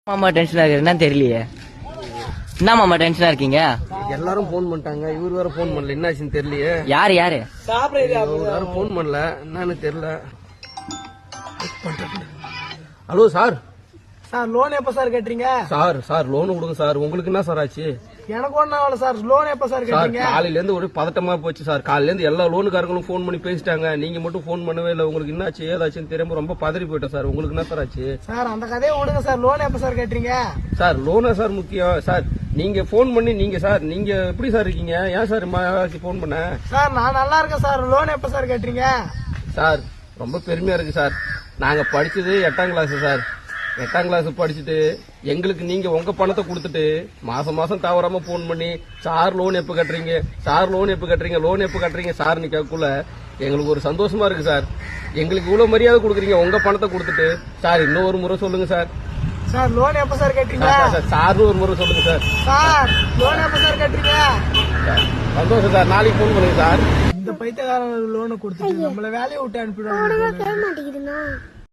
மாமா டென்ஷனா இருக்கு என்ன தெரியலையே. என்ன மாமா டென்ஷனா இருக்கீங்க? எல்லாரும் போன் பண்ணிட்டாங்க, இவரு வேற போன் பண்ணல, என்ன ஆச்சுன்னு தெரியலையே. யாரு யாரும் போன் பண்ணல, என்னன்னு தெரியல. Hello sir. சார் லோன் எப்ப சார் கட்டுறீங்க? சார் லோன் கொடுங்க சார். உங்களுக்கு என்ன சார் ஆச்சு? எனக்கு ஒன்னும் ஆகல சார். லோன் எப்ப சார் கட்டுறீங்க? காலையில இருந்து ஒரு பதட்டமா போச்சு சார். காலையில இருந்து எல்லா லோனுக்காரங்களும் போன் பண்ணி பேசிட்டாங்க, நீங்க மட்டும் போன் பண்ணவே இல்லை. உங்களுக்கு என்ன ஆச்சு ஏதாச்சுன்னு தெரியாம ரொம்ப பதறி போயிட்டேன் சார். உங்களுக்கு என்ன சார் ஆச்சு? சார் அந்த கதையை விடுங்க சார். லோன் எப்ப சார் கட்டுறீங்க? சார் லோனா சார் முக்கியம் சார். நீங்க போன் பண்ணி நீங்க எப்படி சார் இருக்கீங்க? ஏன் சார் போன் பண்ண? சார் நான் நல்லா இருக்கேன் சார். லோன் எப்ப சார் கட்டுறீங்க? சார் ரொம்ப பெருமையா இருக்கு சார். நாங்க படிச்சது 8ஆம் கிளாஸ் சார். 8ஆம் கிளாஸ் படிச்சுட்டு எங்களுக்கு நீங்க உங்க பணத்தை கொடுத்துட்டு மாசம் தவறாம போன் பண்ணி சார் லோன் எப்ப கட்டுறீங்க, சார் லோன் எப்ப கட்டுறீங்க, லோன் எப்ப கட்டுறீங்க சார்னு கேட்கக்குள்ள எங்களுக்கு ஒரு சந்தோஷமா இருக்கு சார். எங்களுக்கு இவ்வளவு மரியாதை கொடுக்குறீங்க உங்க பணத்தை கொடுத்துட்டு. சார் இன்னும் ஒரு முறை சொல்லுங்க சார். சார் லோன் எப்ப சார் கட்டுறீங்க? சார்னு ஒரு முறை சொல்லுங்க சார். சார் லோன் எப்ப சார் கட்டுறீங்க? சந்தோஷம் சார். நாளைக்கு போன் பண்ணுங்க சார். இந்த பைத்தியக்காரன் லோனை கொடுத்துட்டு நம்மள வேலையை விட்டு அனுப்பிடுவாங்க.